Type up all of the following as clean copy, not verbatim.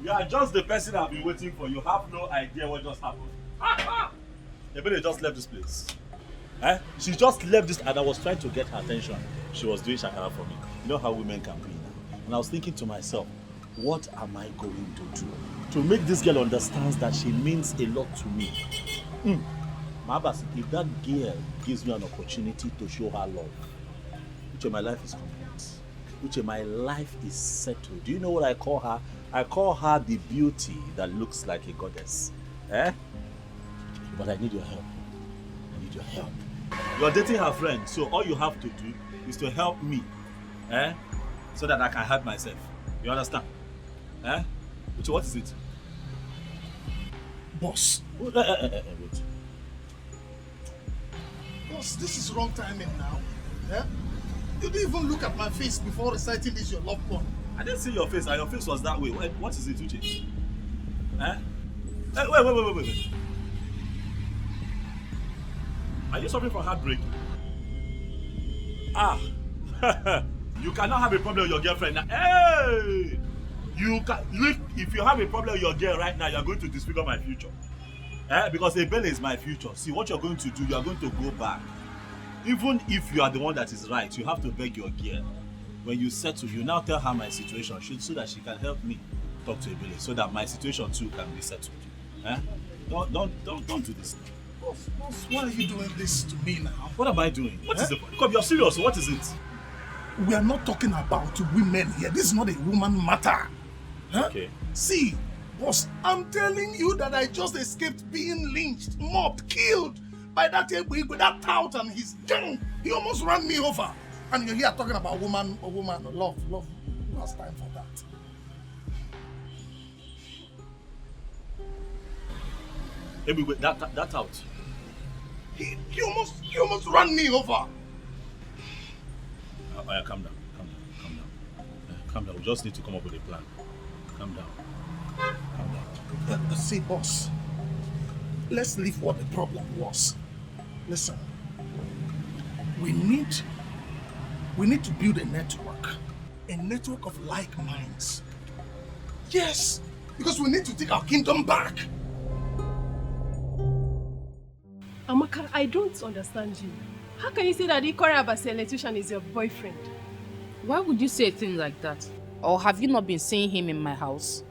You are just the person I've been waiting for. You have no idea what just happened. Ebele just left this place. She just left this and I was trying to get her attention. She was doing shakara for me. You know how women can be now. And I was thinking to myself, what am I going to do to make this girl understand that she means a lot to me? Mabas, if that girl gives me an opportunity to show her love, Uche, my life is complete. Uche, my life is settled. Do you know what I call her? I call her the beauty that looks like a goddess. But I need your help. I need your help. You're dating her friend, so all you have to do is to help me. So that I can help myself. You understand? Uche, what is it? Boss. Wait. Boss, this is wrong timing now. You didn't even look at my face before reciting this your love poem. I didn't see your face, and your face was that way. What is it, Uche? Wait. Are you suffering from heartbreak? You cannot have a problem with your girlfriend now. Hey! Look, if you have a problem with your girl right now, you're going to disfigure my future. Because Ebele is my future. See, what you're going to do, you're going to go back. Even if you are the one that is right, you have to beg your girl. When you settle, you now tell her my situation so that she can help me talk to Ebele, so that my situation too can be settled. Don't do this. Boss, why are you doing this to me now? What am I doing? What is the point? Come, you're serious. What is it? We are not talking about women here. This is not a woman matter. Okay. See, boss, I'm telling you that I just escaped being lynched, mobbed, killed by that Egbe with that tout and his gang. He almost ran me over. And you're here talking about woman, love. Last time for that. Egbe, that out. He almost ran me over. Calm down. Calm down. We just need to come up with a plan. Calm down. See, boss, let's leave what the problem was. Listen, we need to build a network of like minds. Yes, because we need to take our kingdom back. Amaka, I don't understand you. How can you say that Ikora Abasi electrician is your boyfriend? Why would you say a thing like that? Or have you not been seeing him in my house?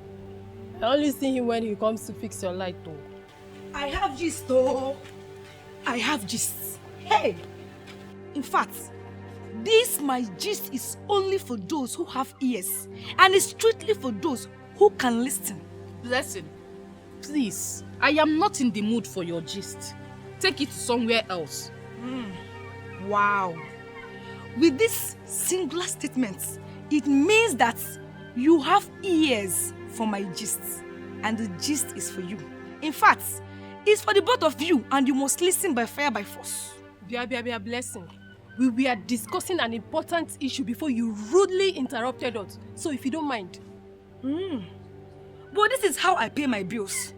I only see him when he comes to fix your light though. I have gist though. I have gist. Hey! In fact, this my gist is only for those who have ears. And it's strictly for those who can listen. Blessing, please. I am not in the mood for your gist. Take it somewhere else. Wow. With this singular statement, it means that you have ears for my gist. And the gist is for you. In fact, it's for the both of you and you must listen by fire by force. Bia Blessing. We were discussing an important issue before you rudely interrupted us. So if you don't mind. But this is how I pay my bills.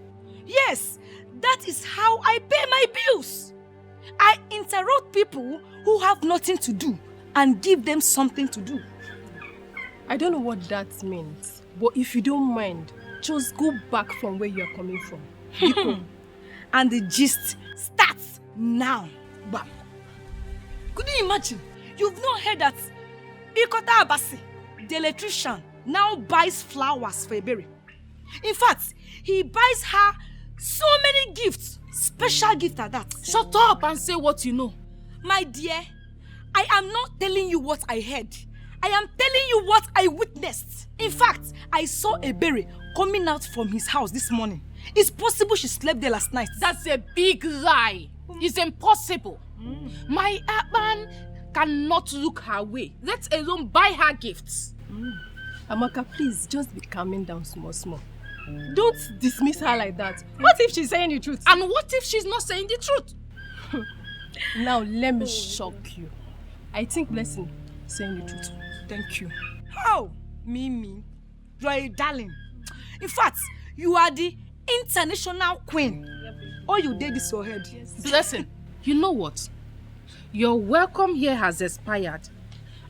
Yes, that is how I pay my bills. I interrupt people who have nothing to do and give them something to do. I don't know what that means, but if you don't mind, just go back from where you are coming from. And the gist starts now. Bam. Could you imagine? You've not heard that Ikota Abasi, the electrician, now buys flowers for Ebere. In fact, he buys her so many gifts, special gifts at that. Shut up and say what you know. My dear, I am not telling you what I heard. I am telling you what I witnessed. In fact, I saw Ebere coming out from his house this morning. It's possible she slept there last night. That's a big lie. It's impossible. My Aban cannot look her way, let alone buy her gifts. Amaka, please just be calming down small. Don't dismiss her like that. What if she's saying the truth? And what if she's not saying the truth? Now let me shock you. I think Blessing is saying the truth. Thank you. How? Mimi, you are a darling. In fact, you are the international queen. All you did is your head. Yes. Blessing, you know what? Your welcome here has expired.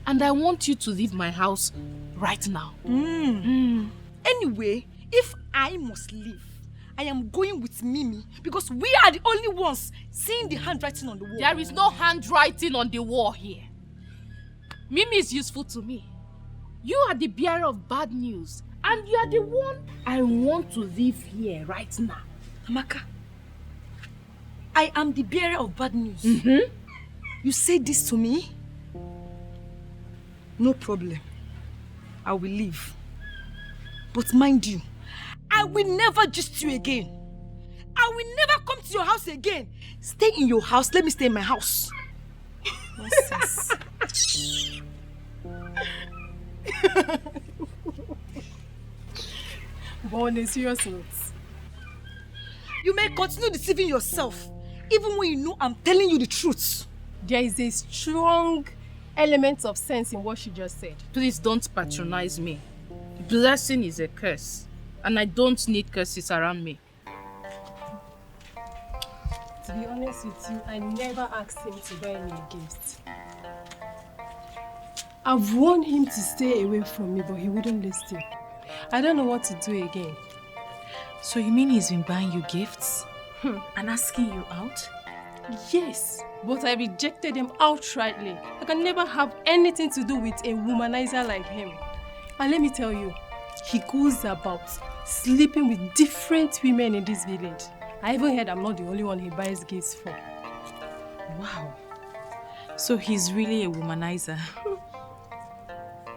And I want you to leave my house right now. Anyway, If I must leave, I am going with Mimi because we are the only ones seeing the handwriting on the wall. There is no handwriting on the wall here. Mimi is useful to me. You are the bearer of bad news, and you are the one I want to leave here right now. Amaka, I am the bearer of bad news. You say this to me? No problem. I will leave. But mind you, I will never gist you again. I will never come to your house again. Stay in your house. Let me stay in my house. Nonsense. But on a serious note, You may continue deceiving yourself, even when you know I'm telling you the truth. there is a strong element of sense in what she just said. Please don't patronize me. Blessing is a curse, and I don't need curses around me. To be honest with you, I never asked him to buy me a gift. I've warned him to stay away from me, but he wouldn't listen. I don't know what to do again. So you mean he's been buying you gifts? And asking you out? Yes, but I rejected him outrightly. I can never have anything to do with a womanizer like him. And let me tell you, he goes about sleeping with different women in this village. I even heard I'm not the only one he buys gifts for. Wow. So he's really a womanizer.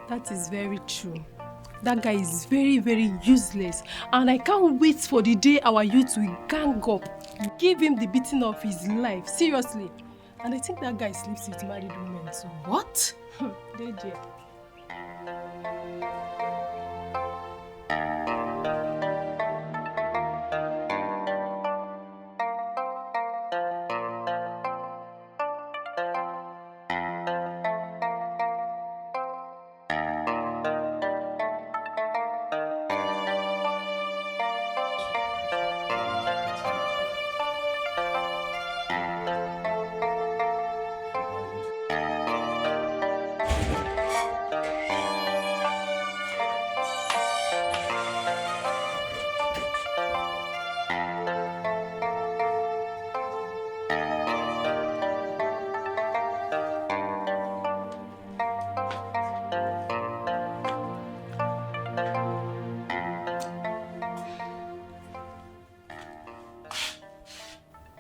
That is very true. That guy is very, very useless. And I can't wait for the day our youth will gang up, give him the beating of his life. Seriously. And I think that guy sleeps with married women too. What? DJ.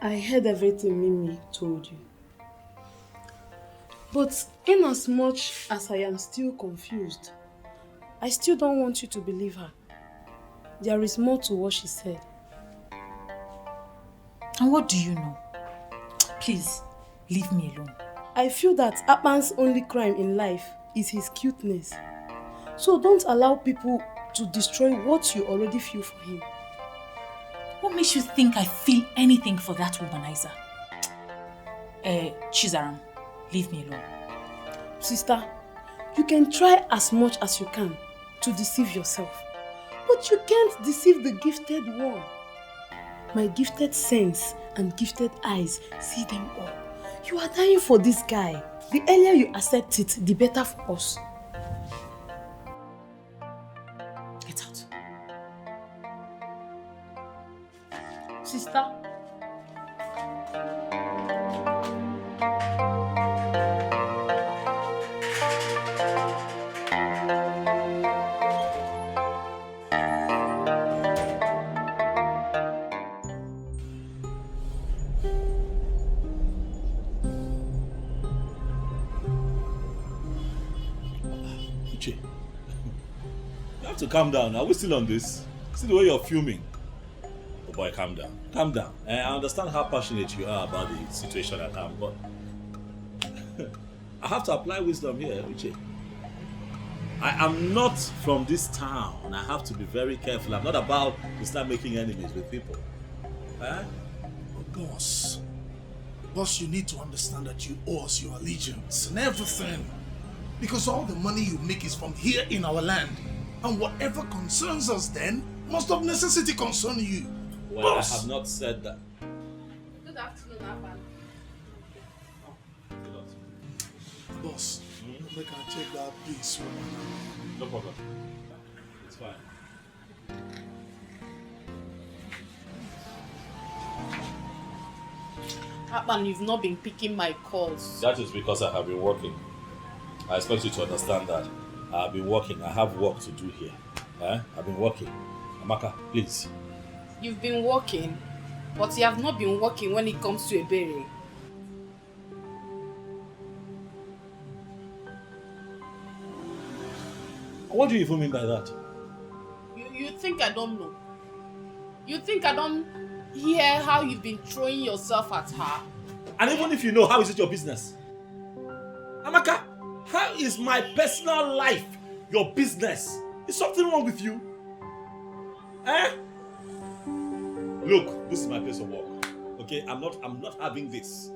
I heard everything Mimi told you. But in as much as I am still confused, I still don't want you to believe her. There is more to what she said. And what do you know? Please, leave me alone. I feel that Akpan's only crime in life is his cuteness. So don't allow people to destroy what you already feel for him. What makes you think I feel anything for that womanizer? Chizaram, leave me alone. Sister, you can try as much as you can to deceive yourself. But you can't deceive the gifted one. My gifted sense and gifted eyes see them all. You are dying for this guy. The earlier you accept it, the better for us. Get out. Sister. Uche, you have to calm down. Are we still on this? See the way you're fuming. Oh boy, calm down. Calm down. I understand how passionate you are about the situation at hand, but I have to apply wisdom here, Uche. I am not from this town. I have to be very careful. I'm not about to start making enemies with people. Eh? Boss, you need to understand that you owe us your allegiance and everything. Because all the money you make is from here in our land. And whatever concerns us then must of necessity concern you. Well, Boss. I have not said that. Good afternoon, Abba. Boss, make I check that please. No problem. It's fine. Akpan, you've not been picking my calls. That is because I have been working. I expect you to understand that. I have been working. I have work to do here. I've been working. Amaka, please. You've been working, but you have not been working when it comes to Ebere. What do you even mean by that? You think I don't know? You think I don't hear how you've been throwing yourself at her? And even if you know, how is it your business? Amaka, how is my personal life your business? Is something wrong with you? Look, this is my place of work. Okay, I'm not having this.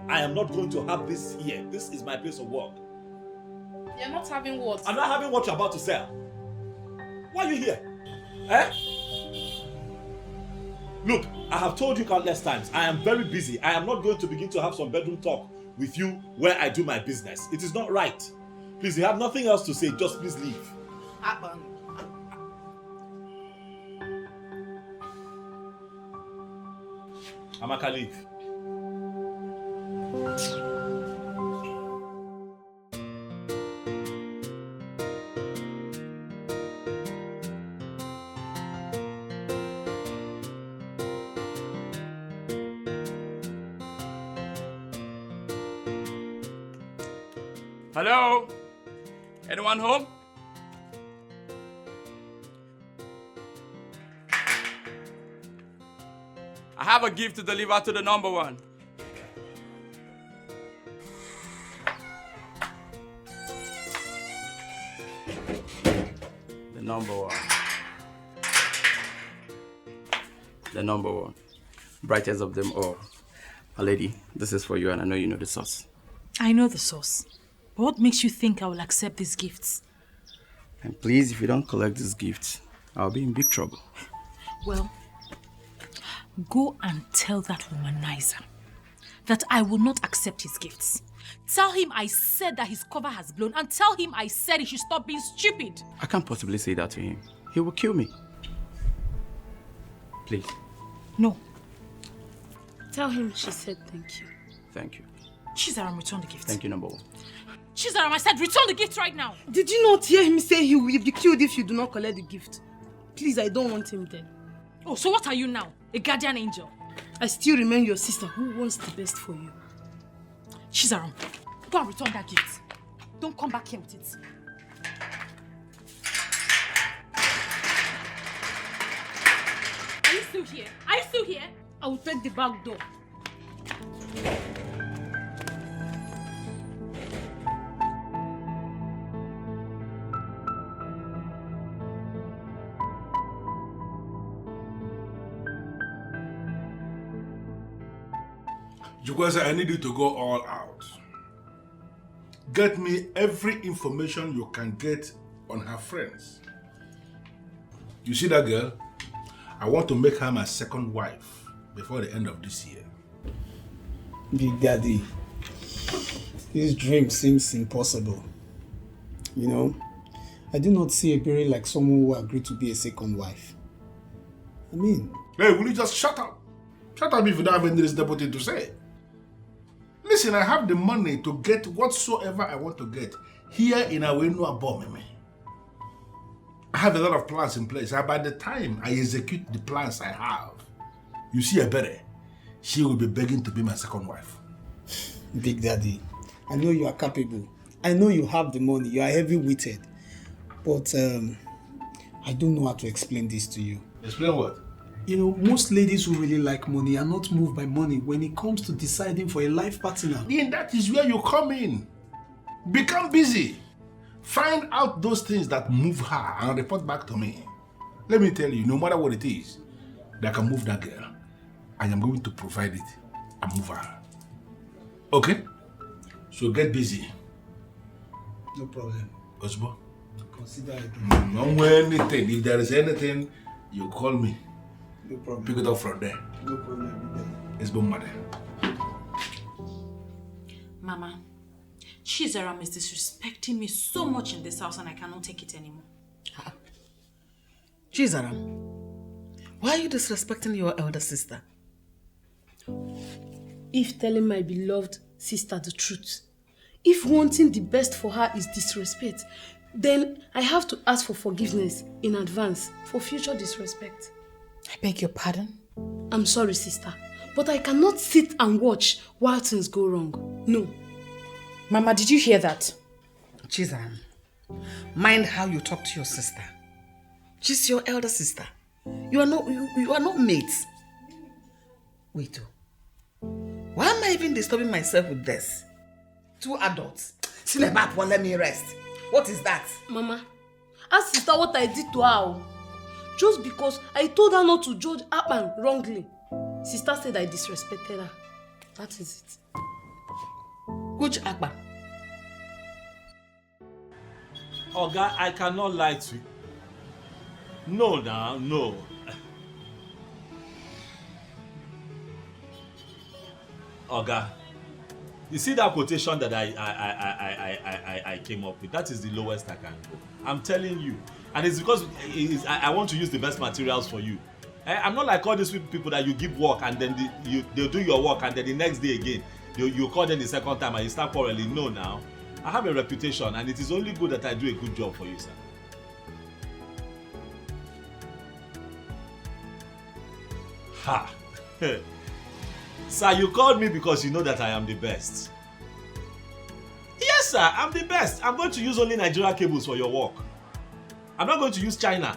I am not going to have this here. This is my place of work. You're not having what? I'm not having what you're about to sell. Why are you here? Look, I have told you countless times, I am very busy. I am not going to begin to have some bedroom talk with you where I do my business. It is not right. Please, you have nothing else to say. Just please leave. Akpan. Amaka, leave. Hello? Anyone home? I have a gift to deliver to the number one. The number one. The number one. Brightest of them all. A lady, this is for you and I know you know the sauce. I know the source. But what makes you think I will accept these gifts? And please, if you don't collect these gifts, I'll be in big trouble. Well, go and tell that woman, Naija, that I will not accept his gifts. Tell him I said that his cover has blown, and tell him I said he should stop being stupid. I can't possibly say that to him. He will kill me. Please. No. Tell him she said thank you. Thank you. Chizaram, return the gift. Thank you, number one. Chizaram, I said return the gift right now. Did you not hear him say he will be killed if you do not collect the gift? Please, I don't want him dead. Oh, so what are you now? A guardian angel? I still remain your sister who wants the best for you. Chizaram, go and return that gift. Don't come back here with it. Are you still here? Are you still here? I will take the back door. Jukwesa, I need you to go all out. Get me every information you can get on her friends. You see that girl? I want to make her my second wife before the end of this year. Big Daddy, this dream seems impossible. You know, I do not see Ebere like someone who agreed to be a second wife. I mean... Hey, will you just shut up? Shut up if you don't have any reasonable thing to say. Listen, I have the money to get whatsoever I want to get here in Awenu Abomeme. I have a lot of plans in place, and by the time I execute the plans I have, you see Ebere, she will be begging to be my second wife. Big Daddy, I know you are capable. I know you have the money. You are heavy-witted. But I don't know how to explain this to you. Explain what? You know, most ladies who really like money are not moved by money when it comes to deciding for a life partner. Then that is where you come in. Become busy. Find out those things that move her and report back to me. Let me tell you, no matter what it is that can move that girl, I am going to provide it and move her. Okay? So get busy. No problem. Osbo? Consider it. Don't wear anything. If there is anything, you call me. No problem. Pick it up from there. No problem. It's been mother. Mama, Chizaram is disrespecting me so much in this house and I cannot take it anymore. Chizaram, why are you disrespecting your elder sister? if telling my beloved sister the truth. If wanting the best for her is disrespect, then I have to ask for forgiveness in advance for future disrespect. I beg your pardon? I'm sorry, sister, but I cannot sit and watch while things go wrong. No. Mama, did you hear that? Chizam, mind how you talk to your sister. She's your elder sister. You are not mates. Wait, why am I even disturbing myself with this? 2 adults. Silebap won't let me rest. What is that? Mama, ask sister what I did to her. Just because I told her not to judge Akpan wrongly. Sister said I disrespected her. That is it. Which Akpan? Oga, I cannot lie to you. No, now, no. Oga, you see that quotation that I came up with? That is the lowest I can go. I'm telling you. And it's because I want to use the best materials for you. I'm not like all these people that you give work and then they'll do your work and then the next day again, you call them the second time and you start quarreling. No, now. I have a reputation and it is only good that I do a good job for you, sir. Ha! Sir, you called me because you know that I am the best. Yes, sir, I'm the best. I'm going to use only Nigeria cables for your work. I'm not going to use China.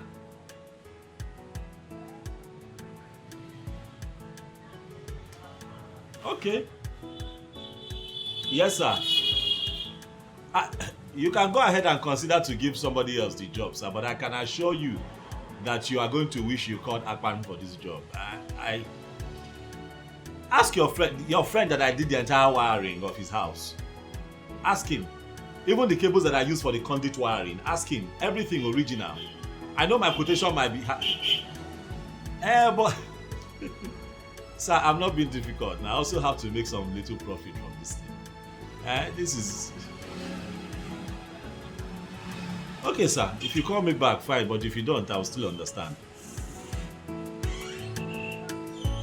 Okay. Yes, sir. You can go ahead and consider to give somebody else the job, sir, but I can assure you that you are going to wish you called Akpan for this job. I ask your friend that I did the entire wiring of his house. Ask him. Even the cables that I use for the conduit wiring, ask him. Everything original. I know my quotation might be but sir, I'm not being difficult. I also have to make some little profit from this thing. This is okay, sir. If you call me back, fine. But if you don't, I'll still understand.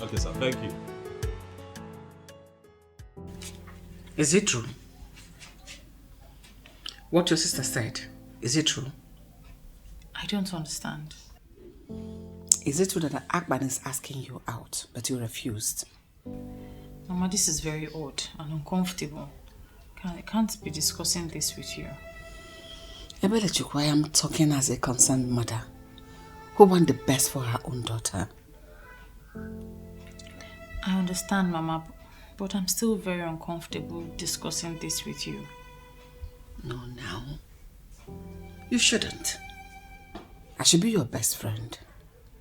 Okay, sir. Thank you. Is it true? What your sister said, is it true? I don't understand. Is it true that Akban is asking you out, but you refused? Mama, this is very odd and uncomfortable. I can't be discussing this with you. Ebelechukwu, I am talking as a concerned mother who wants the best for her own daughter. I understand, Mama, but I'm still very uncomfortable discussing this with you. No, now. You shouldn't. I should be your best friend.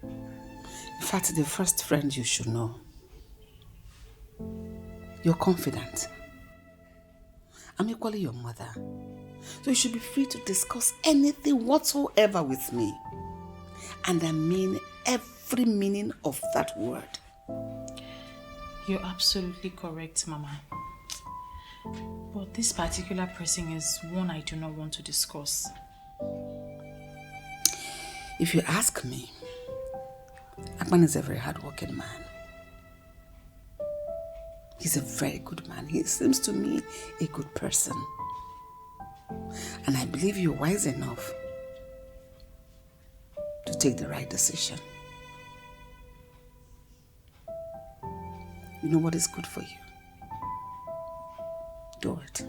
In fact, the first friend you should know. You're confident. I'm equally your mother. So you should be free to discuss anything whatsoever with me. And I mean every meaning of that word. You're absolutely correct, Mama. But this particular person is one I do not want to discuss. If you ask me, Akban is a very hard-working man. He's a very good man. He seems to me a good person. And I believe you're wise enough to take the right decision. You know what is good for you. Do it.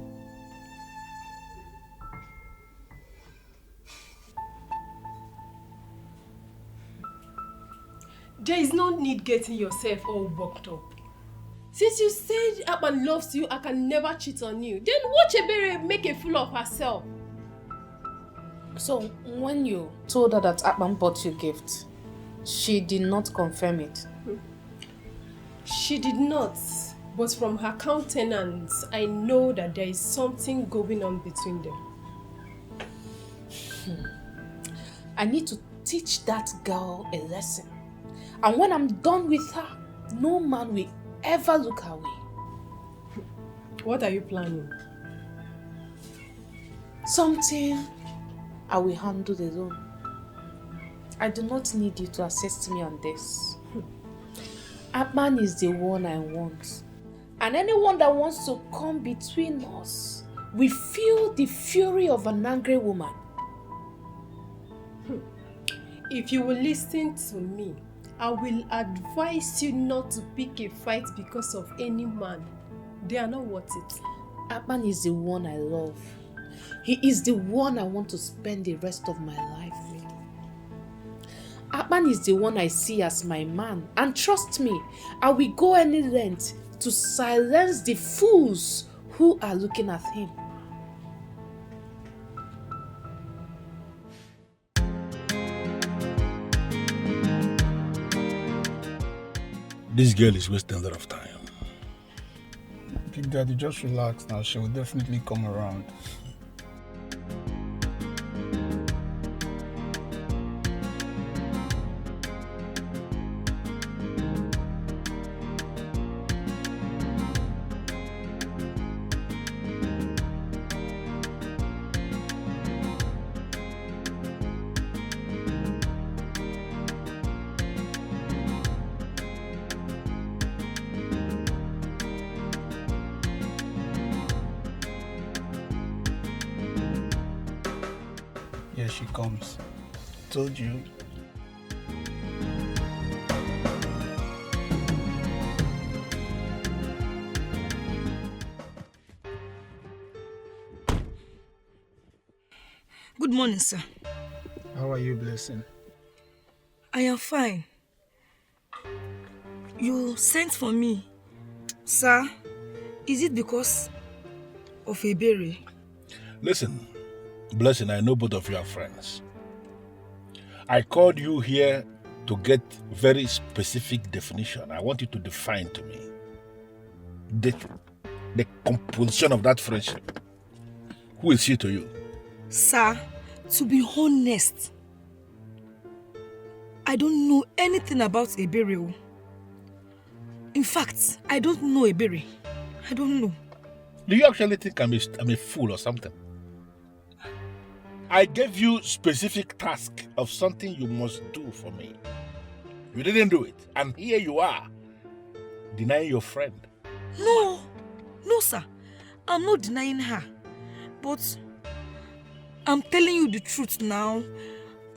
There is no need getting yourself all worked up. Since you said Akpan loves you, I can never cheat on you. Then watch Ebere make a fool of herself. So, when you told her that Akpan bought you a gift, she did not confirm it? She did not. But from her countenance, I know that there is something going on between them. I need to teach that girl a lesson. And when I'm done with her, no man will ever look her way. What are you planning? Something I will handle alone. I do not need you to assist me on this. Akpan is the one I want. And anyone that wants to come between us will feel the fury of an angry woman. If you will listen to me, I will advise you not to pick a fight because of any man. They are not worth it. Akpan is the one I love. He is the one I want to spend the rest of my life with. Akpan is the one I see as my man. And trust me, I will go any length to silence the fools who are looking at him. This girl is wasting a lot of time. Big Daddy, just relax now. She will definitely come around. Here she comes. Told you. Good morning, sir. How are you, Blessing? I am fine. You sent for me. Sir, is it because of a berry? Listen, Blessing, I know both of you are friends. I called you here to get very specific definition. I want you to define to me the composition of that friendship. Who is she to you? Sir, to be honest, I don't know anything about Ebere. In fact, I don't know Ebere. I don't know. Do you actually think I'm a fool or something? I gave you specific task of something you must do for me. You didn't do it. And here you are, denying your friend. No, sir. I'm not denying her. But I'm telling you the truth now.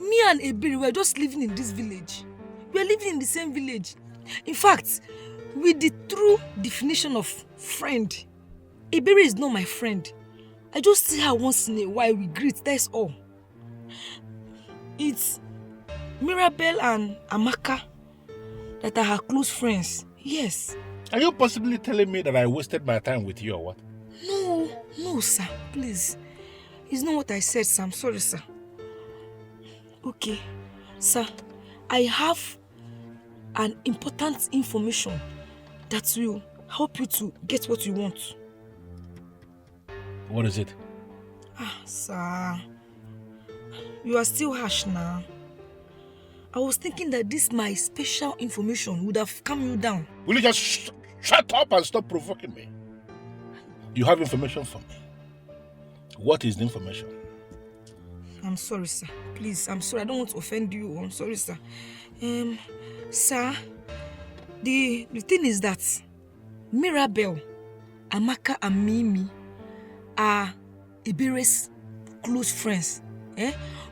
Me and Ebere were just living in this village. We're living in the same village. In fact, with the true definition of friend, Ebere is not my friend. I just see her once in a while, we greet, that's all. It's Mirabel and Amaka that are her close friends, yes. Are you possibly telling me that I wasted my time with you or what? No, sir, please. It's not what I said, sir. I'm sorry, sir. Okay, sir, I have an important information that will help you to get what you want. What is it? Sir, you are still harsh now. I was thinking that this my special information would have calmed you down. Will you just shut up and stop provoking me? You have information for me. What is the information? I'm sorry, sir. Please, I'm sorry. I don't want to offend you. I'm sorry, sir. Sir, the thing is that Mirabel, Amaka and Mimi are Ebere's close friends.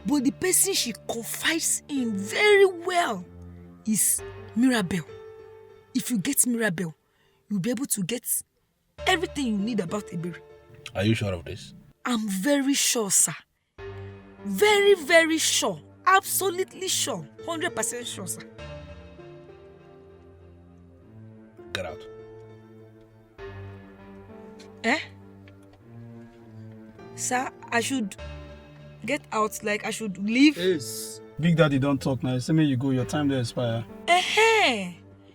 But the person she confides in very well is Mirabel. If you get Mirabel, you'll be able to get everything you need about Ebere. Are you sure of this? I'm very sure, sir. Very, very sure. Absolutely sure. 100% sure, sir. Get out. Sir, I should get out, like I should leave? Yes. Big Daddy don't talk now. Say me you go, your time to expire.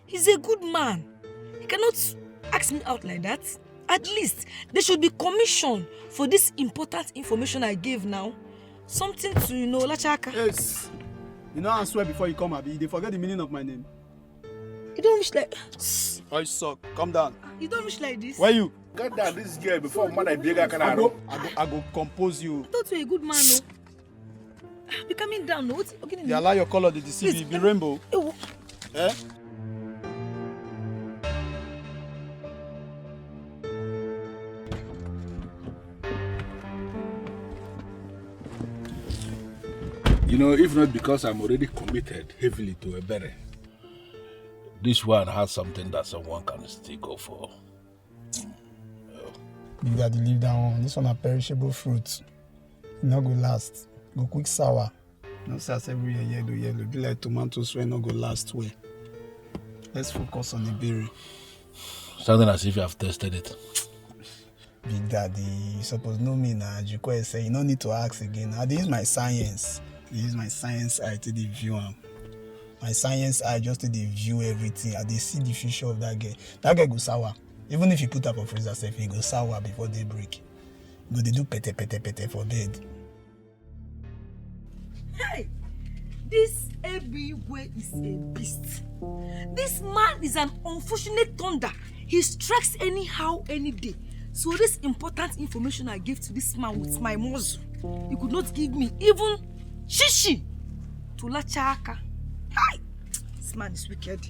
He's a good man. He cannot ask me out like that. At least, there should be commission for this important information I gave now. Something to, Lachaka. Yes. You know I swear before you come, Abi, they forget the meaning of my name. You don't wish like... I suck. Calm down. You don't wish like this? Where you? Get down this girl before man bigger I go compose you. I thought you were a good man, no? Be coming down, no? Okay, You allow your color to deceive you. Be rainbow. You know, if not because I'm already committed heavily to a berry, this one has something that someone can still go for. Big Daddy, leave that one. This one a perishable fruit. It not go last. Go quick sour. No sense every year yellow. Be like tomatoes when not go last way. Let's focus on the berry. Sounding as if you have tested it. Big Daddy, you suppose know me now. Jukwe say you don't need to ask again. I use my science. I use my science eye to the view. My science eye just to the view everything. I dey see the future of that girl. That girl go sour. Even if you put up a freezer safe, he go sour before they break. Go they do pete for bed. Hey, this Ebigwe is a beast. This man is an unfortunate thunder. He strikes anyhow, any day. So this important information I gave to this man with my muzzle, he could not give me even shishi to lachaka. Hi, this man is wicked.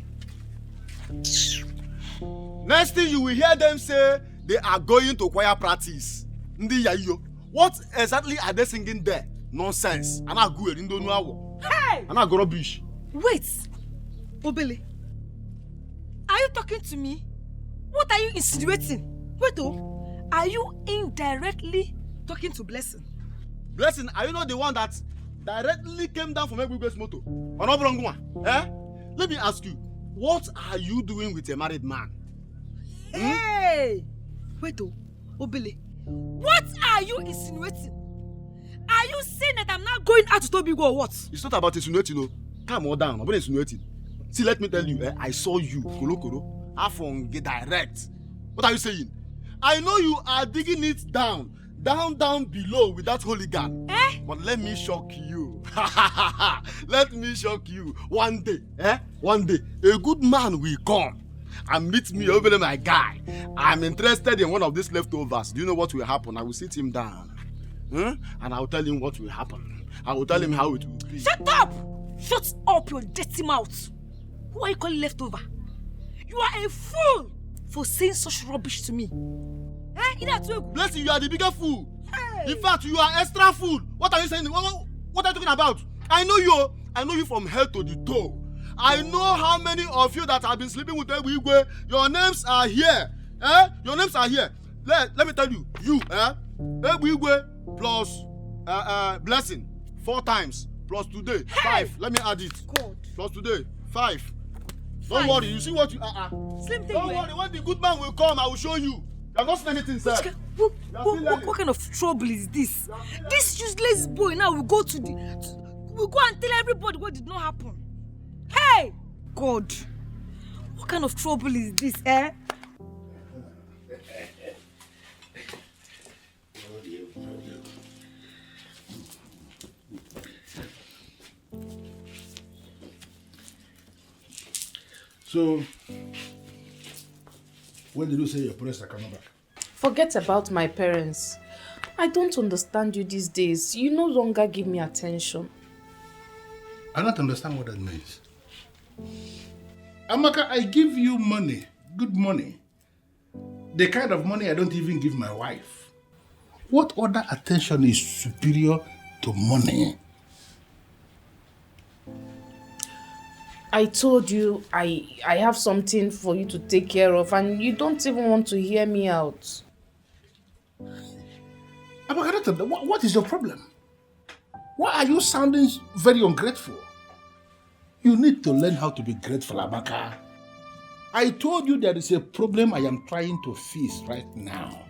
Next thing you will hear them say they are going to choir practice. Ndi yayo. What exactly are they singing there? Nonsense. Ana go in don't know. Hey! Ana go rubbish. Wait, Obele. Are you talking to me? What are you insinuating? Wait, oh, are you indirectly talking to Blessing? Blessing, are you not the one that directly came down from everybody's motor? Eh? Let me ask you, what are you doing with a married man? Hey! Wait, oh, Obele. What are you insinuating? Are you saying that I'm not going out to Tobigo or what? It's not about insinuating, no. Calm on down. I'm not insinuating. See, let me tell you, I saw you, Kolo, Afon, get direct. What are you saying? I know you are digging it down below with that hooligan. Eh? But let me shock you. Let me shock you. One day, a good man will come and meet me over there, my guy. I'm interested in one of these leftovers. Do you know what will happen? I will sit him down. And I'll tell him what will happen. I will tell him how it will be. Shut up! Shut up your dirty mouth. Who are you calling leftover? You are a fool for saying such rubbish to me. Bless you, you are the bigger fool. Hey. In fact, you are extra fool. What are you saying? What are you talking about? I know you from head to the toe. I know how many of you that have been sleeping with Ebigwe. Your names are here. Your names are here. Let me tell you, Ebigwe plus Blessing 4 times plus today 5. Let me add it. God. Plus today 5. Don't worry. You see what you Slim thing. Don't worry. When the good man will come, I will show you. You have not seen anything, sir. What kind of trouble is this? This useless boy now will go we'll go and tell everybody what did not happen. Hey! God. What kind of trouble is this, eh? So, when did you say your parents are coming back? Forget about my parents. I don't understand you these days. You no longer give me attention. I don't understand what that means. Amaka, I give you money, good money. The kind of money I don't even give my wife. What other attention is superior to money? I told you I have something for you to take care of and you don't even want to hear me out. Amaka, what is your problem? Why are you sounding very ungrateful? You need to learn how to be grateful, Amaka. I told you there is a problem I am trying to fix right now.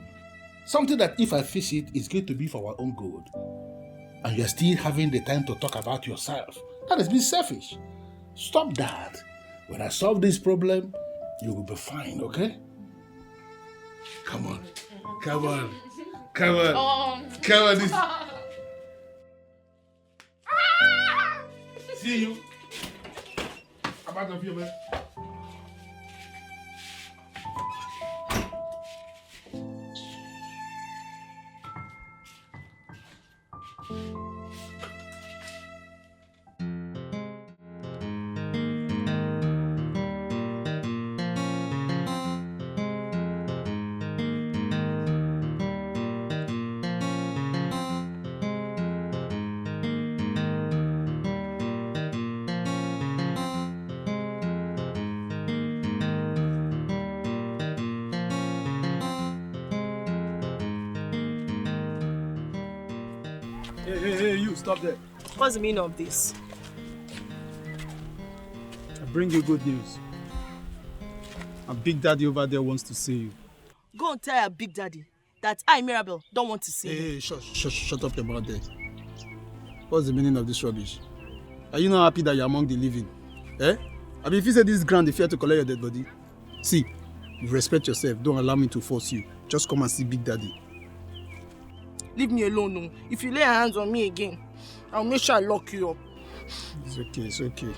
Something that if I fix it, it's going to be for our own good. And you are still having the time to talk about yourself. That is being selfish. Stop that. When I solve this problem, you will be fine, okay? Come on. Come on. Come on. Come on. See you. I'm out of here, man. Hey, you, stop there. What's the meaning of this? I bring you good news. And Big Daddy over there wants to see you. Go and tell your Big Daddy that I, Mirabel, don't want to see him. Hey, shut up your mouth there. What's the meaning of this rubbish? Are you not happy that you're among the living? Eh? I mean, if you say this ground, if you have to collect your dead body, see, respect yourself. Don't allow me to force you. Just come and see Big Daddy. Leave me alone, no. If you lay your hands on me again, I'll make sure I lock you up. It's okay.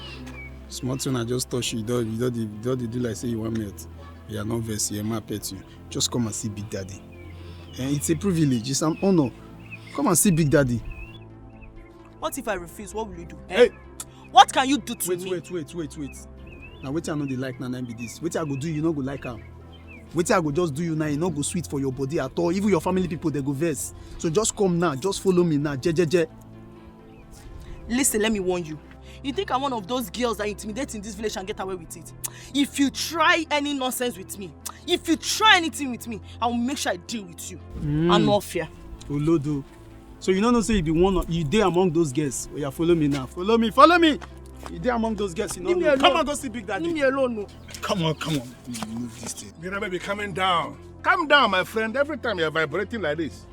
Smart when I just touch you, you don't do like say you want melt. You are not versed, you're my pet you. Just come and see Big Daddy. And it's a privilege, it's an honor. Come and see Big Daddy. What if I refuse? What will you do? Hey! What can you do to me? Wait. Now wait I know they like Nana be this. Wait I go do you not go like her. Wait I go just do you now, you not go sweet for your body at all. Even your family people they go vex. So just come now, just follow me now. Je. Listen, let me warn you. You think I'm one of those girls that intimidate in this village and get away with it? If you try any nonsense with me, if you try anything with me, I will make sure I deal with you. I'm not fear. Olodo. So you don't say you be one you dey among those girls. Oh yeah, follow me now. Follow me. You dey among those girls, you know. Leave me alone. Come on, go see Big Daddy. Leave me alone, no. Come on. Move this thing. Mira, baby, calm down. Calm down, my friend. Every time you're vibrating like this,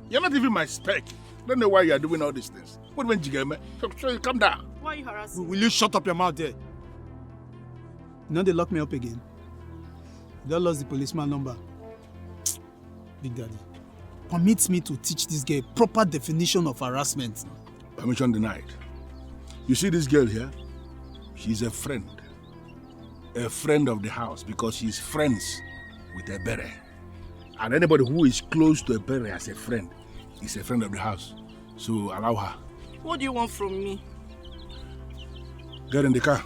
you're not even my spec. Don't know why you're doing all these things. What when you get me? So calm down. Why are you harassing me? Will you shut up your mouth there? You know they lock me up again. You don't lost the policeman number. Big Daddy, permit me to teach this girl proper definition of harassment. Permission denied. You see this girl here? She's a friend of the house because she's friends with a bere. And anybody who is close to a bere as a friend is a friend of the house. So allow her. What do you want from me? Get in the car.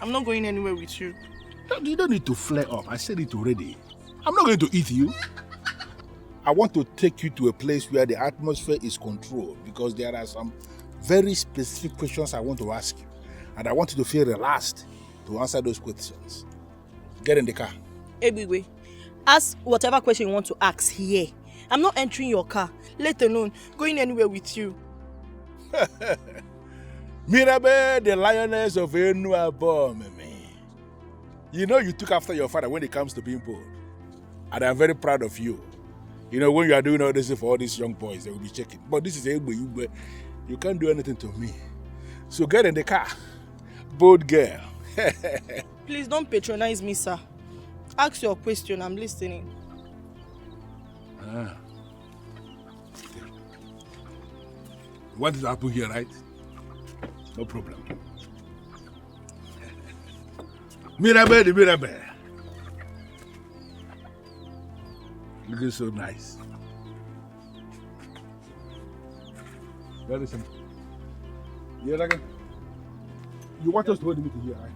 I'm not going anywhere with you. You don't need to flare up. I said it already. I'm not going to eat you. I want to take you to a place where the atmosphere is controlled because there are some very specific questions I want to ask you. And I want you to feel relaxed to answer those questions. Get in the car. Ebigwe, ask whatever question you want to ask here. I'm not entering your car, let alone going anywhere with you. Mirabe, the lioness of Enuabo, meme. You know you took after your father when it comes to being bold. And I'm very proud of you. You know, when you are doing all this for all these young boys, they will be checking. But this is Egbe, you can't do anything to me. So get in the car. Bold girl. Please don't patronize me, sir. Ask your question, I'm listening. What is happening here, right? No problem. Mirabe. Looking so nice. Very simple. You want us to hold the meeting here, right?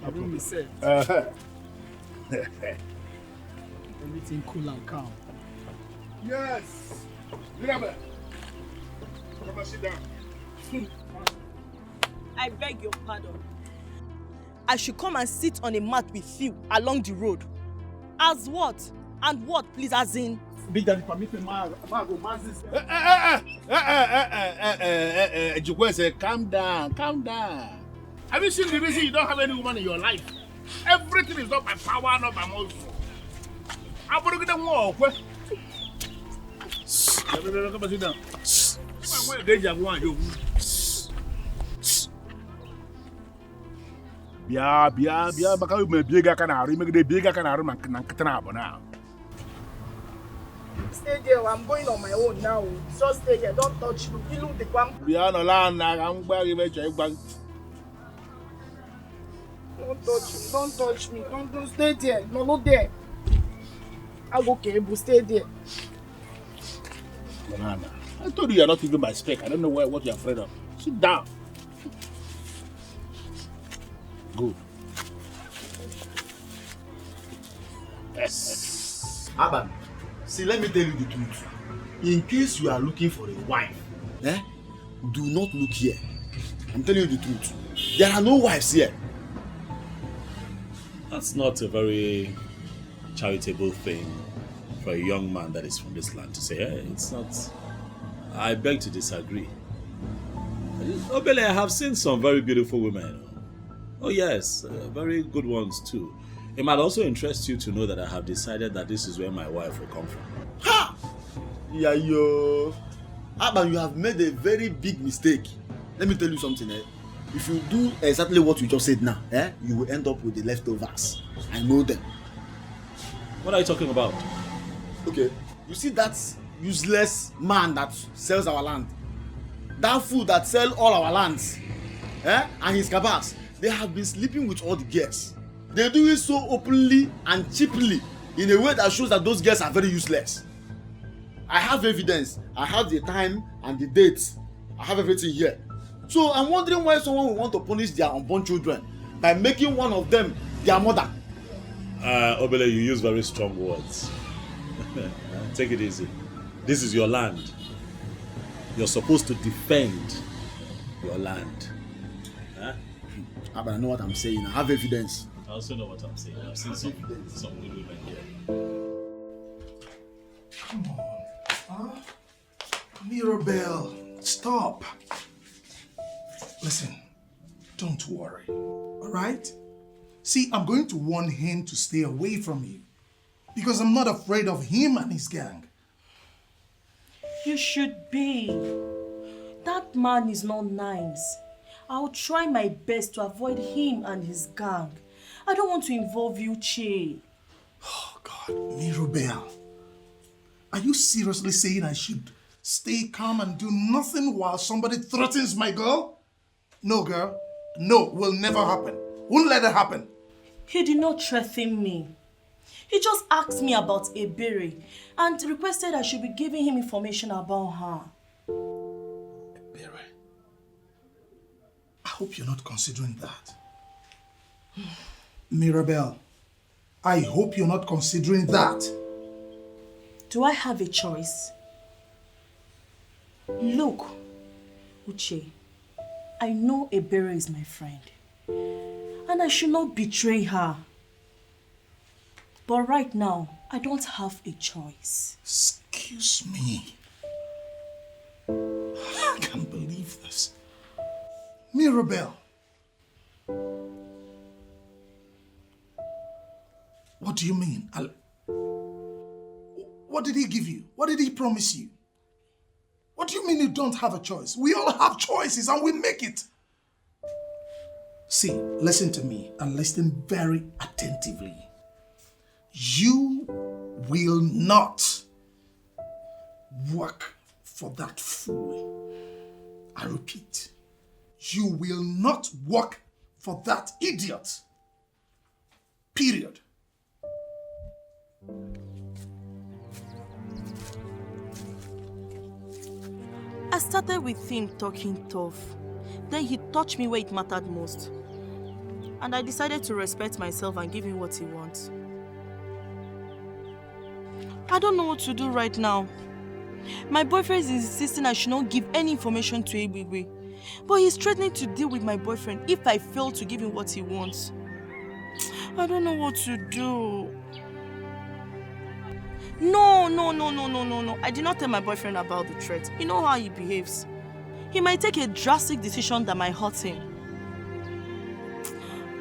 I bring me set. Everything cool and calm. Yes! Mirabe! Come and sit down. I beg your pardon. I should come and sit on a mat with you along the road. As what? And what, please, as in? Big Daddy, permit me, go mazis. Jukwe said, calm down. Have you seen the reason you don't have any woman in your life? Everything is not by power, not by muscle. I'm going to get them more. Come and sit down. Bia, baka me biega kanaru, me de biega kanaru na kitana abona. Stay there, I'm going on my own now. So stay there, don't touch me. You look the kwam. Bia no la na am gba give e gba. Don't touch me. Don't stay there. No, not there. I'll go Kebu, stay there. Banana. I told you you're not even my spec. I don't know what you're afraid of. Sit down. Good. Aban, see, let me tell you the truth. In case you are looking for a wife, do not look here. I'm telling you the truth. There are no wives here. That's not a very charitable thing for a young man that is from this land to say. Hey, it's not. I beg to disagree. Obele, I have seen some very beautiful women. Oh yes, very good ones too. It might also interest you to know that I have decided that this is where my wife will come from. Ha! Yeah, yo. Abba, you have made a very big mistake. Let me tell you something, eh? If you do exactly what you just said now, you will end up with the leftovers. I know them. What are you talking about? Okay, you see that useless man that sells our land? That fool that sells all our lands, and his cabals, they have been sleeping with all the girls. They do it so openly and cheaply in a way that shows that those girls are very useless. I have evidence. I have the time and the dates. I have everything here. So I'm wondering why someone will want to punish their unborn children by making one of them their mother. Obele, you use very strong words. Take it easy. This is your land. You're supposed to defend your land. But I know what I'm saying. I have evidence. I also know what I'm saying. I've seen some good women here. Come on. Mirabelle, stop. Listen, don't worry. All right? See, I'm going to warn him to stay away from you. Because I'm not afraid of him and his gang. You should be. That man is not nice. I'll try my best to avoid him and his gang. I don't want to involve you, Che. Oh, God. Mirabelle, are you seriously saying I should stay calm and do nothing while somebody threatens my girl? No, girl. No, will never happen. Won't let it happen. He did not threaten me. He just asked me about Ebere and requested I should be giving him information about her. Ebere? I hope you're not considering that. Mirabelle, I hope you're not considering that. Do I have a choice? Look, Uche, I know Ebere is my friend, and I should not betray her. But right now, I don't have a choice. Excuse me. I can't believe this. Mirabelle. What do you mean? What did he give you? What did he promise you? What do you mean you don't have a choice? We all have choices and we make it. See, listen to me and listen very attentively. You will not work for that fool. I repeat, you will not work for that idiot. Period. I started with him talking tough. Then he touched me where it mattered most. And I decided to respect myself and give him what he wants. I don't know what to do right now. My boyfriend is insisting I should not give any information to Ebigwe. But he's threatening to deal with my boyfriend if I fail to give him what he wants. I don't know what to do. No. I did not tell my boyfriend about the threat. You know how he behaves. He might take a drastic decision that might hurt him.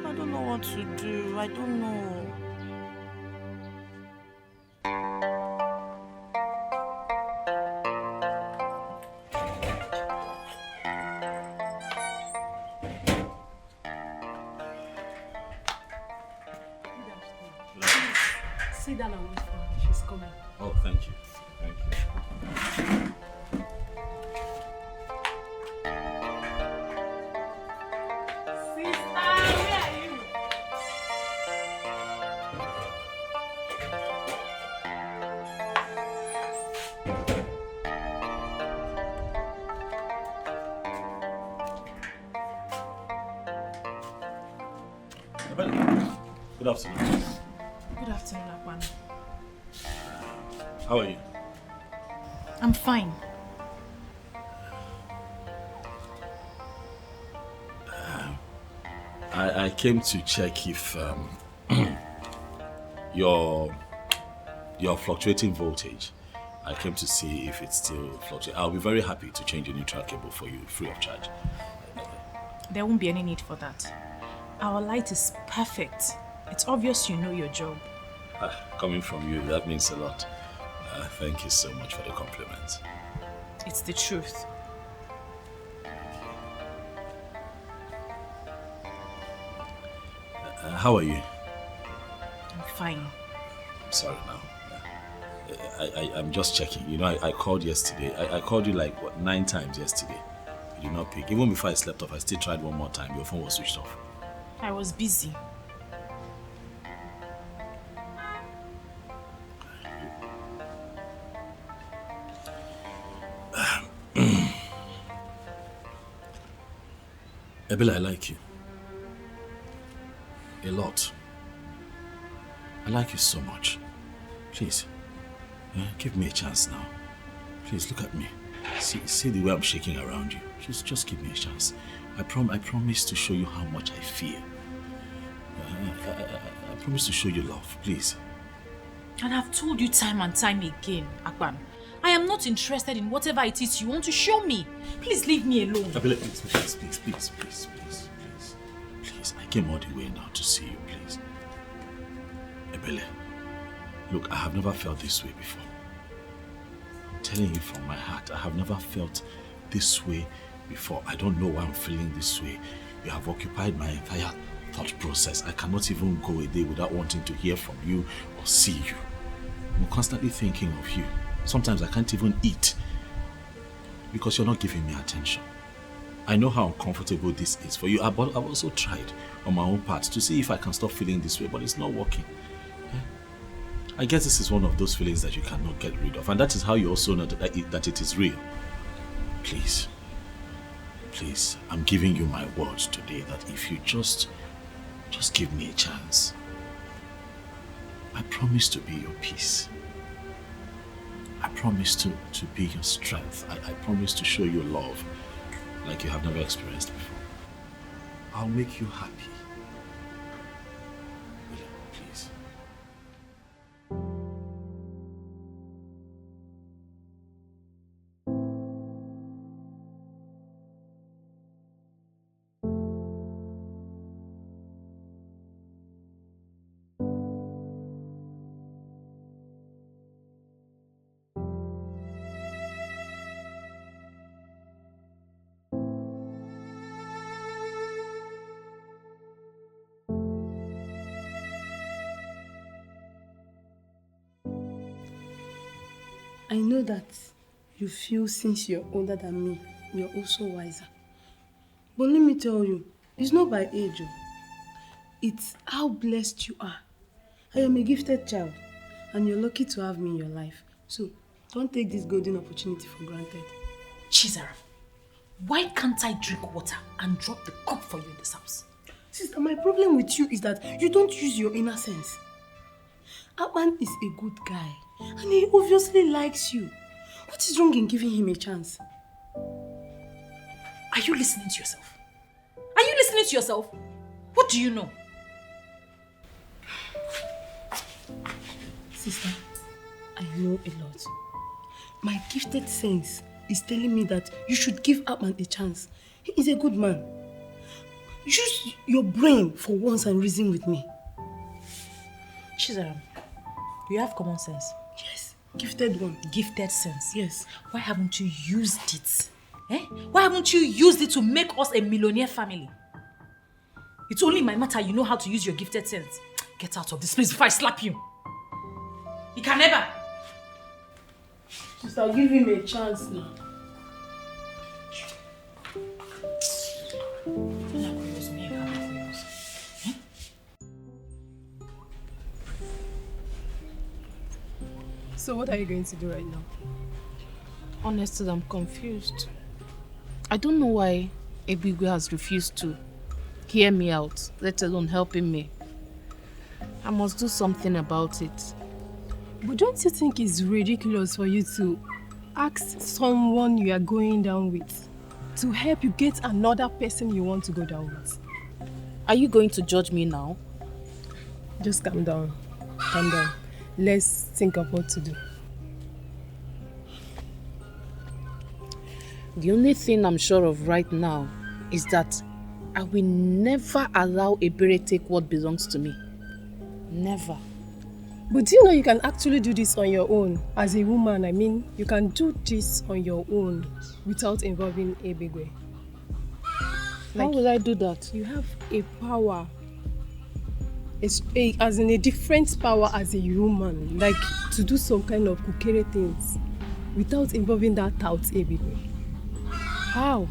I don't know what to do. I don't know. Sit down and wait for her. She's coming. Oh, thank you. Thank you. Sister, where are you? Good afternoon. Good afternoon, Akwan. How are you? I'm fine. I came to check if your fluctuating voltage I came to see if it's still fluctuating. I'll be very happy to change the neutral cable for you, free of charge. There won't be any need for that. Our light is perfect. It's obvious you know your job. Coming from you, that means a lot. Thank you so much for the compliment. It's the truth. How are you? I'm fine. I'm sorry now. I'm just checking. You know, I called yesterday. I called you like, what, 9 times yesterday. You did not pick. Even before I slept off, I still tried one more time. Your phone was switched off. I was busy. Ebele, I like you. A lot. I like you so much. Please, give me a chance now. Please, look at me. See the way I'm shaking around you. Just give me a chance. I promise to show you how much I feel. I promise to show you love, please. And I've told you time and time again, Akpan, I am not interested in whatever it is you want to show me. Please leave me alone. Ebele, please. I came all the way now to see you, please. Ebele, look, I have never felt this way before. I'm telling you from my heart, I have never felt this way before. I don't know why I'm feeling this way. You have occupied my entire thought process. I cannot even go a day without wanting to hear from you or see you. I'm constantly thinking of you. Sometimes I can't even eat because you're not giving me attention. I know how uncomfortable this is for you, but I've also tried on my own part to see if I can stop feeling this way, but it's not working. I guess this is one of those feelings that you cannot get rid of, and that is how you also know that it is real. Please, I'm giving you my word today that if you just give me a chance, I promise to be your peace. I promise to be your strength. I promise to show you love like you have never experienced before. I'll make you happy. Please. I know that you feel since you're older than me, you're also wiser. But let me tell you, it's not by age. It's how blessed you are. I am a gifted child, and you're lucky to have me in your life. So, don't take this golden opportunity for granted. Chizara, why can't I drink water and drop the cup for you in this house? Sister, my problem with you is that you don't use your inner sense. Akpan is a good guy, and he obviously likes you. What is wrong in giving him a chance? Are you listening to yourself? Are you listening to yourself? What do you know? Sister, I know a lot. My gifted sense is telling me that you should give Akpan a chance. He is a good man. Use your brain for once and reason with me. Chizaram, you have common sense. Yes, gifted one. Gifted sense. Yes. Why haven't you used it? Why haven't you used it to make us a millionaire family? It's only my matter you know how to use your gifted sense. Get out of this place before I slap you. You can never. Sister, give him a chance now. So what are you going to do right now? Honestly, I'm confused. I don't know why Ebigwe has refused to hear me out, let alone helping me. I must do something about it. But don't you think it's ridiculous for you to ask someone you are going down with to help you get another person you want to go down with? Are you going to judge me now? Just calm down. Calm down. Let's think of what to do. The only thing I'm sure of right now is that I will never allow Ebere take what belongs to me. Never. But do you know you can actually do this on your own? As a woman, I mean, you can do this on your own without involving Ebigwe. How will I do that? You have a power. As in a different power as a human. Like to do some kind of kukere things without involving that tout Ebigwe. How?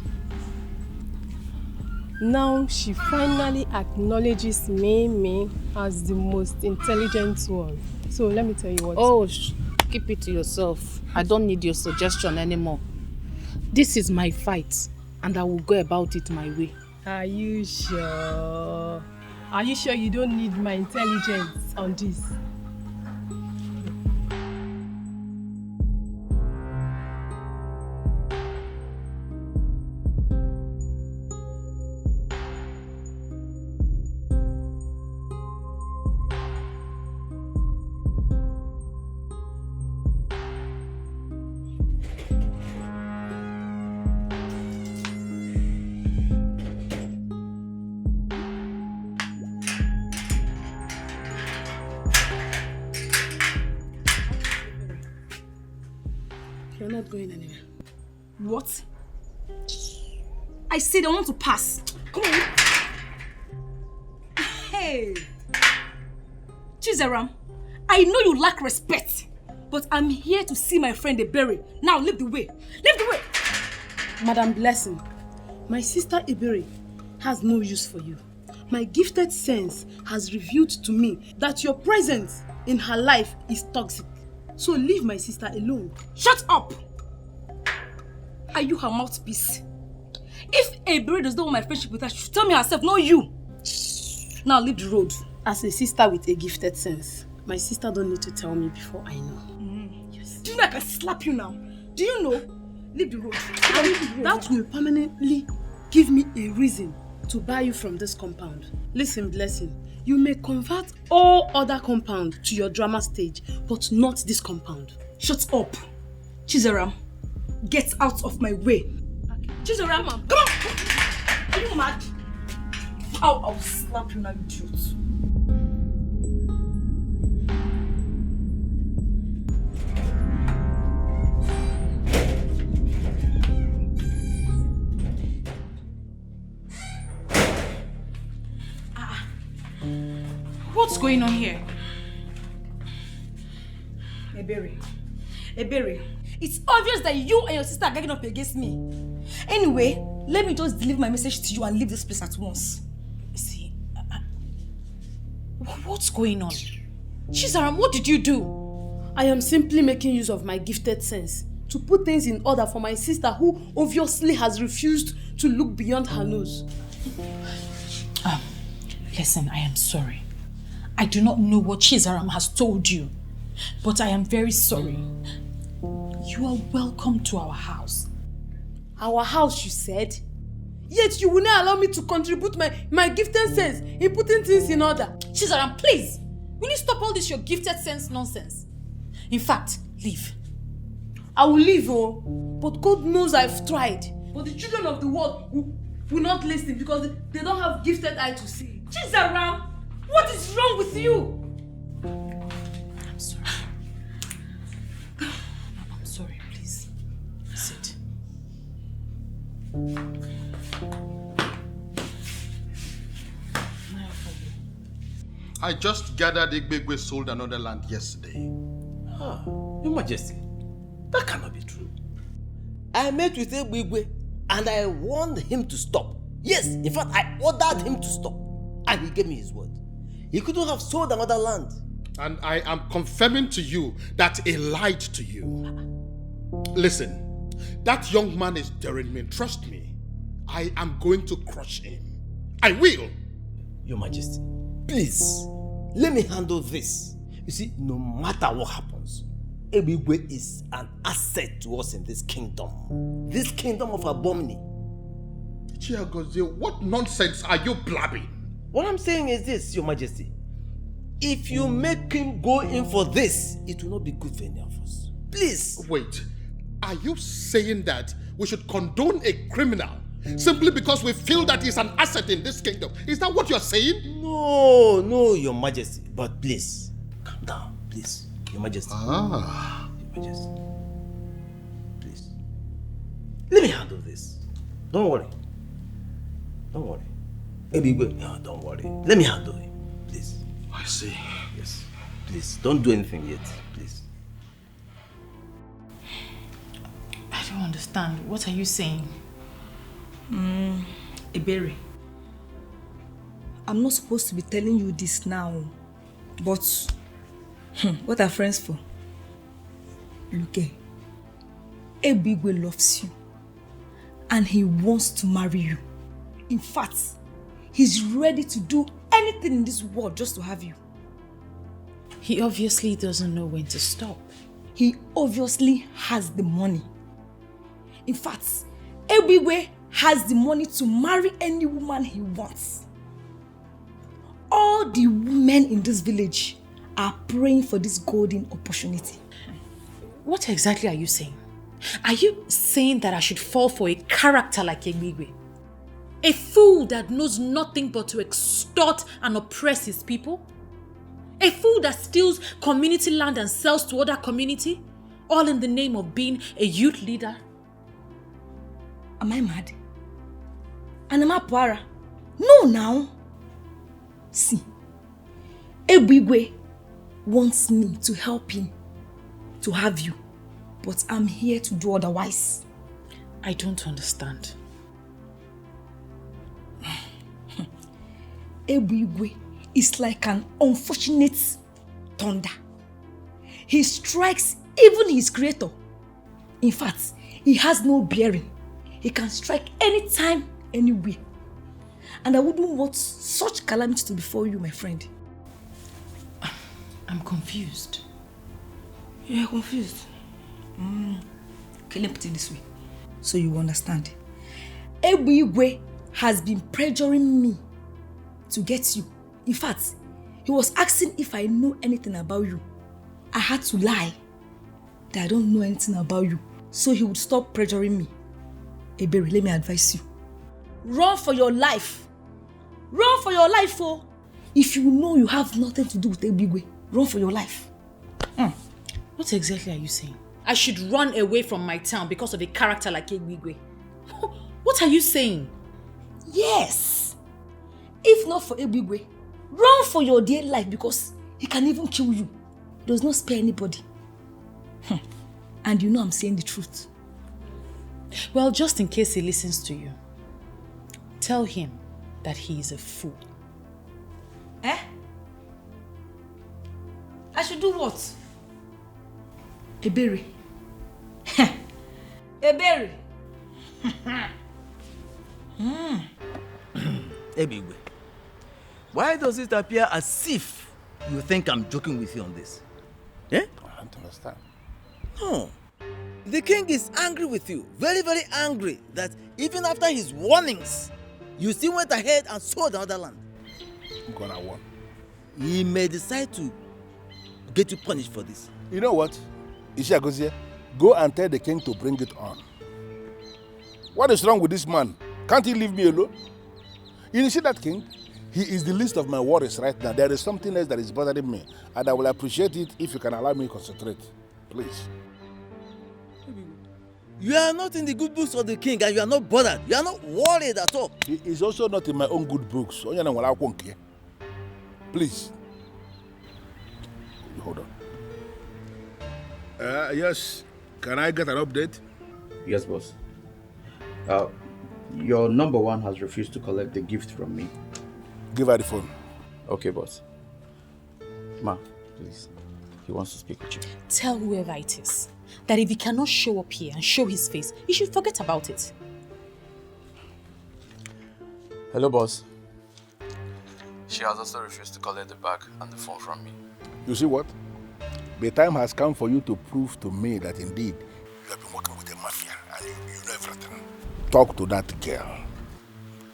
Now she finally acknowledges me as the most intelligent one. So let me tell you what. Oh, keep it to yourself. I don't need your suggestion anymore. This is my fight, and I will go about it my way. Are you sure? Are you sure you don't need my intelligence on this? You're not going anywhere. What? I said I want to pass. Come on. Hey. Chizaram, I know you lack respect, but I'm here to see my friend Ebere. Now leave the way. Leave the way. Madam Blessing, my sister Ebere has no use for you. My gifted sense has revealed to me that your presence in her life is toxic. So leave my sister alone. Shut up! Are you her mouthpiece? If Ebere does not want my friendship with her, she should tell me herself, not you. Now leave the road. As a sister with a gifted sense, my sister don't need to tell me before I know. Yes. Do you know I can slap you now? Do you know? Leave the road. That will permanently give me a reason to buy you from this compound. Listen, Blessing, you may convert all other compound to your drama stage, but not this compound. Shut up. Chizaram, get out of my way. Okay. Chizaram, come on. Are you mad? I'll slap you now, you idiot. What's going on here? Ebere, it's obvious that you and your sister are getting up against me. Anyway, let me just deliver my message to you and leave this place at once. See, what's going on? Chizaram, what did you do? I am simply making use of my gifted sense to put things in order for my sister who obviously has refused to look beyond her nose. Listen, I am sorry. I do not know what Chizaram has told you, but I am very sorry. You are welcome to our house. Our house, you said? Yet you will not allow me to contribute my gifted sense in putting things in order. Chizaram, please! Will you stop all this your gifted sense nonsense? In fact, leave. I will leave, oh. But God knows I've tried. But the children of the world will not listen because they don't have gifted eye to see. Chizaram, what is wrong with you? I'm sorry. I'm sorry, please. Sit. I just gathered Igbegwe sold another land yesterday. Your Majesty, that cannot be true. I met with Igbegwe and I warned him to stop. Yes, in fact, I ordered him to stop. And he gave me his word. He couldn't have sold another land. And I am confirming to you that he lied to you. Listen, that young man is daring me. Trust me. I am going to crush him. I will. Your Majesty, please, let me handle this. You see, no matter what happens, Ebigwe is an asset to us in this kingdom. This kingdom of Abomni. Chiagozie, what nonsense are you blabbing? What I'm saying is this, Your Majesty. If you make him go in for this, it will not be good for any of us. Please. Wait, are you saying that we should condone a criminal simply because we feel that he's an asset in this kingdom. Is that what you're saying? No, Your Majesty. But please, calm down, please. Your Majesty. Ah. Your Majesty. Please. Let me handle this. Don't worry. No, don't worry. Let me handle it. Please. I see. Yes. Please, don't do anything yet. Please. I don't understand. What are you saying? Ebere, I'm not supposed to be telling you this now, but what are friends for? Look, Ebigwe loves you and he wants to marry you. In fact, he's ready to do anything in this world just to have you. He obviously doesn't know when to stop. He obviously has the money. In fact, Ebigwe has the money to marry any woman he wants. All the women in this village are praying for this golden opportunity. What exactly are you saying? Are you saying that I should fall for a character like Emigwe? A fool that knows nothing but to extort and oppress his people? A fool that steals community land and sells to other community? All in the name of being a youth leader? Am I mad? And am I Puara? No, now. See, Ebigwe wants me to help him to have you, but I'm here to do otherwise. I don't understand. Ebigwe is like an unfortunate thunder. He strikes even his creator. In fact, he has no bearing. He can strike anytime, anywhere. And I wouldn't want such calamity to befall you, my friend. I'm confused. You're confused? Okay, let me put it this way, so you understand. Ebigwe has been pressuring me to get you. In fact, he was asking if I know anything about you. I had to lie that I don't know anything about you, so he would stop pressuring me. Ebere, let me advise you. Run for your life. Run for your life, oh! If you know you have nothing to do with Ebigwe, run for your life. What exactly are you saying? I should run away from my town because of a character like Ebigwe. What are you saying? Yes. If not for Ebigwe, run for your dear life because he can even kill you. He does not spare anybody. And you know I'm saying the truth. Well, just in case he listens to you, tell him that he is a fool. Eh? I should do what? Ebere. Ebere. Ebigwe, why does it appear as if you think I'm joking with you on this? Eh? I don't understand. No. The king is angry with you. Very, very angry that even after his warnings, you still went ahead and sold another land. I'm gonna warn. He may decide to get you punished for this. You know what? Ishiagozie, go and tell the king to bring it on. What is wrong with this man? Can't he leave me alone? You see that king? He is the least of my worries right now. There is something else that is bothering me, and I will appreciate it if you can allow me to concentrate. Please. You are not in the good books of the king and you are not bothered. You are not worried at all. He is also not in my own good books. Please. Hold on. Yes. Can I get an update? Yes, boss. Your number one has refused to collect the gift from me. Give her the phone. Okay, boss. Ma, please. He wants to speak with you. Tell whoever it is that if he cannot show up here and show his face, he should forget about it. Hello, boss. She has also refused to collect the bag and the phone from me. You see what? The time has come for you to prove to me that indeed you have been working with the mafia and you know everything. Talk to that girl.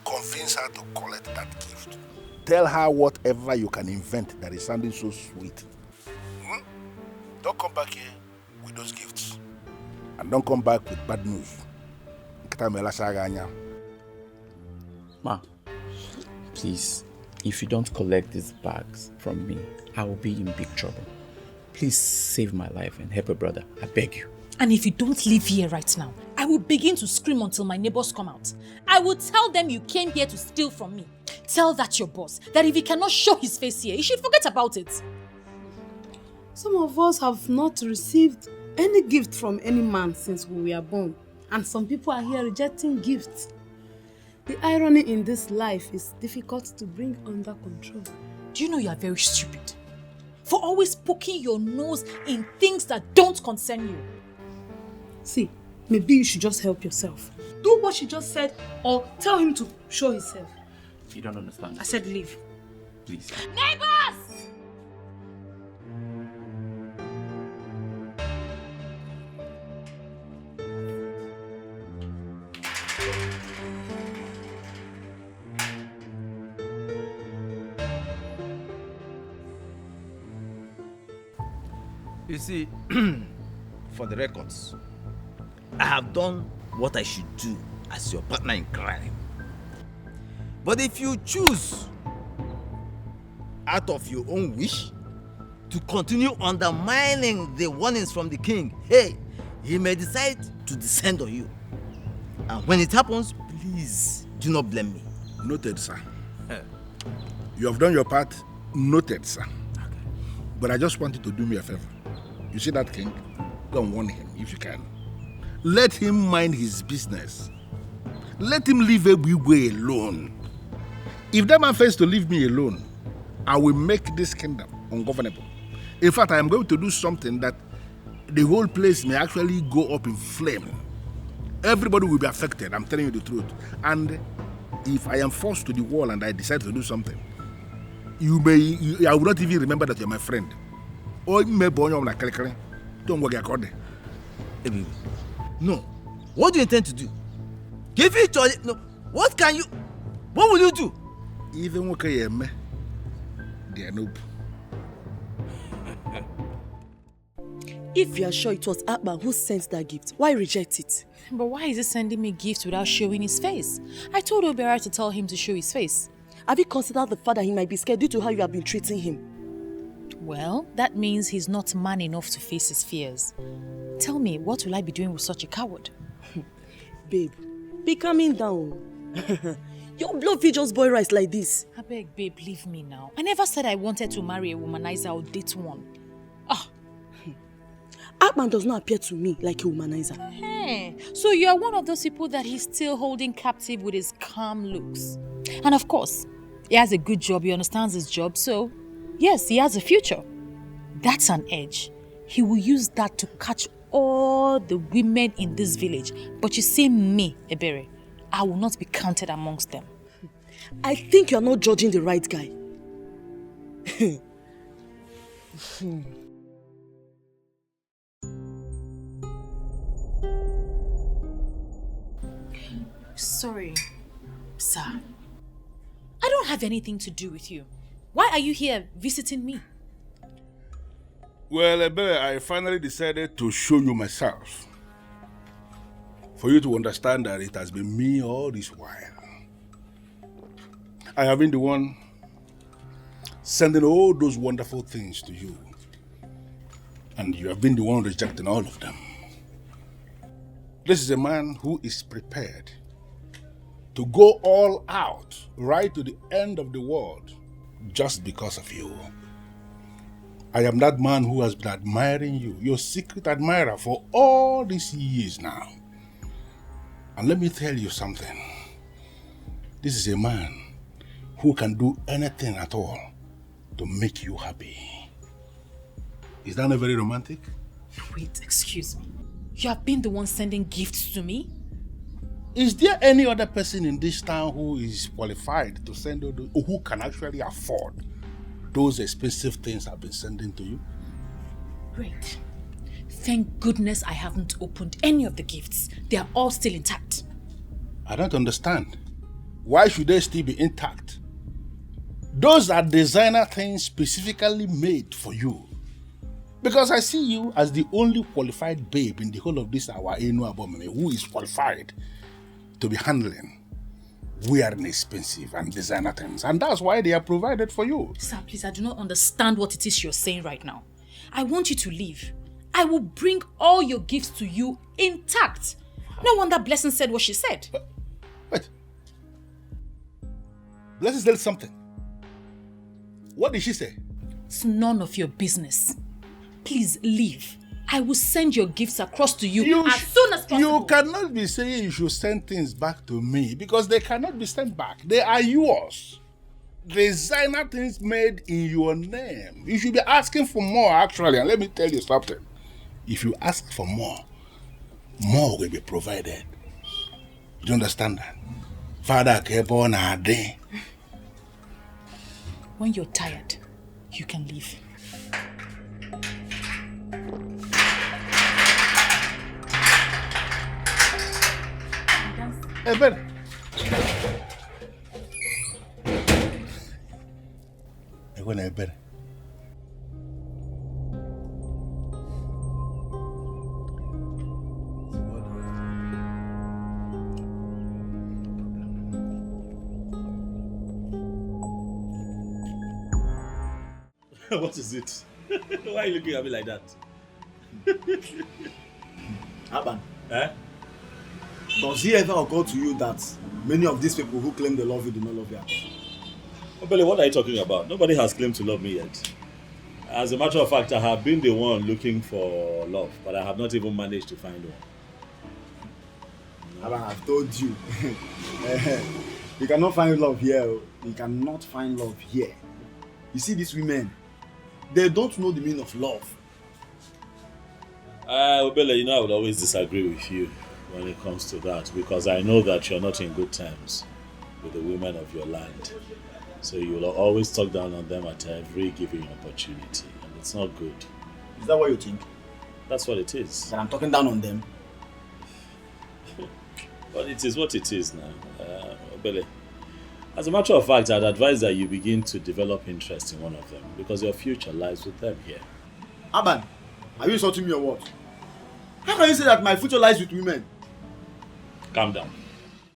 Convince her to collect that gift. Tell her whatever you can invent that is sounding so sweet. Don't come back here with those gifts. And don't come back with bad news. Ma, please, if you don't collect these bags from me, I will be in big trouble. Please save my life and help a brother. I beg you. And if you don't leave here right now, I will begin to scream until my neighbors come out. I will tell them you came here to steal from me. Tell that your boss, that if he cannot show his face here, he should forget about it. Some of us have not received any gift from any man since we were born. And some people are here rejecting gifts. The irony in this life is difficult to bring under control. Do you know you are very stupid? For always poking your nose in things that don't concern you. See, maybe you should just help yourself. Do what she just said or tell him to show himself. You don't understand. I said leave. Please. Neighbors! You see, for the records, I have done what I should do as your partner in crime. But if you choose, out of your own wish, to continue undermining the warnings from the king, hey, he may decide to descend on you. And when it happens, please do not blame me. Noted, sir. You have done your part. Noted, sir. Okay. But I just want you to do me a favor. You see that king? Go and warn him if you can. Let him mind his business. Let him leave Ebigwe alone. If that man fails to leave me alone, I will make this kingdom ungovernable. In fact, I am going to do something that the whole place may actually go up in flame. Everybody will be affected, I'm telling you the truth. And if I am forced to the wall and I decide to do something, I will not even remember that you're my friend. Don't worry about it. No. What do you intend to do? Give it to... No. What will you do? Even okay, they are noob. If you are sure it was Akban who sent that gift, why reject it? But why is he sending me gifts without showing his face? I told Obera to tell him to show his face. Have you considered the fact that he might be scared due to how you have been treating him? Well, that means he's not man enough to face his fears. Tell me, what will I be doing with such a coward? Babe, be calming down. Your blood will just boil rice like this. I beg, babe, leave me now. I never said I wanted to marry a womanizer or date one. Akman does not appear to me like a womanizer. Hey, so you are one of those people that he's still holding captive with his calm looks. And of course, he has a good job, he understands his job, so yes, he has a future. That's an edge. He will use that to catch all the women in this village. But you see me, Ebere, I will not be counted amongst them. I think you are not judging the right guy. Sorry, sir. I don't have anything to do with you. Why are you here visiting me? Well, Ebere, I finally decided to show you myself. For you to understand that it has been me all this while. I have been the one sending all those wonderful things to you. And you have been the one rejecting all of them. This is a man who is prepared to go all out, right to the end of the world, just because of you. I am that man who has been admiring you, your secret admirer for all these years now. And let me tell you something. This is a man who can do anything at all to make you happy. Is that not very romantic? Wait, excuse me. You have been the one sending gifts to me? Is there any other person in this town who is qualified to send those, or who can actually afford those expensive things I've been sending to you? Great. Thank goodness I haven't opened any of the gifts. They are all still intact. I don't understand. Why should they still be intact? Those are designer things specifically made for you. Because I see you as the only qualified babe in the whole of this our Enu Abomeme who is qualified to be handling wearing expensive and designer things, and that's why they are provided for you. Sir, please, I do not understand what it is you're saying right now. I want you to leave. I will bring all your gifts to you intact. No wonder Blessing said what she said. Wait. Blessing said something. What did she say? It's none of your business. Please leave. I will send your gifts across to you as soon as possible. You cannot be saying you should send things back to me because they cannot be sent back. They are yours. Designer things made in your name. You should be asking for more, actually. And let me tell you something. If you ask for more will be provided. You don't understand that? Father kept on a day. When you're tired, you can leave. Hey, Ben. Hey, Ben. What is it? Why are you looking at me like that? Aban, Eh? does it ever occur to you that many of these people who claim they love you do not love you at all? Obele, what are you talking about? Nobody has claimed to love me yet. As a matter of fact, I have been the one looking for love, but I have not even managed to find one. Aban, I've told you. You cannot find love here. You cannot find love here. You see these women, they don't know the meaning of love. Obele, you know I would always disagree with you when it comes to that because I know that you're not in good terms with the women of your land. So you will always talk down on them at every given opportunity, and it's not good. Is that what you think? That's what it is. That I'm talking down on them? But it is what it is now. Obele, as a matter of fact, I'd advise that you begin to develop interest in one of them because your future lies with them here. Aban, are you insulting me or what? How can you say that my future lies with women? Calm down.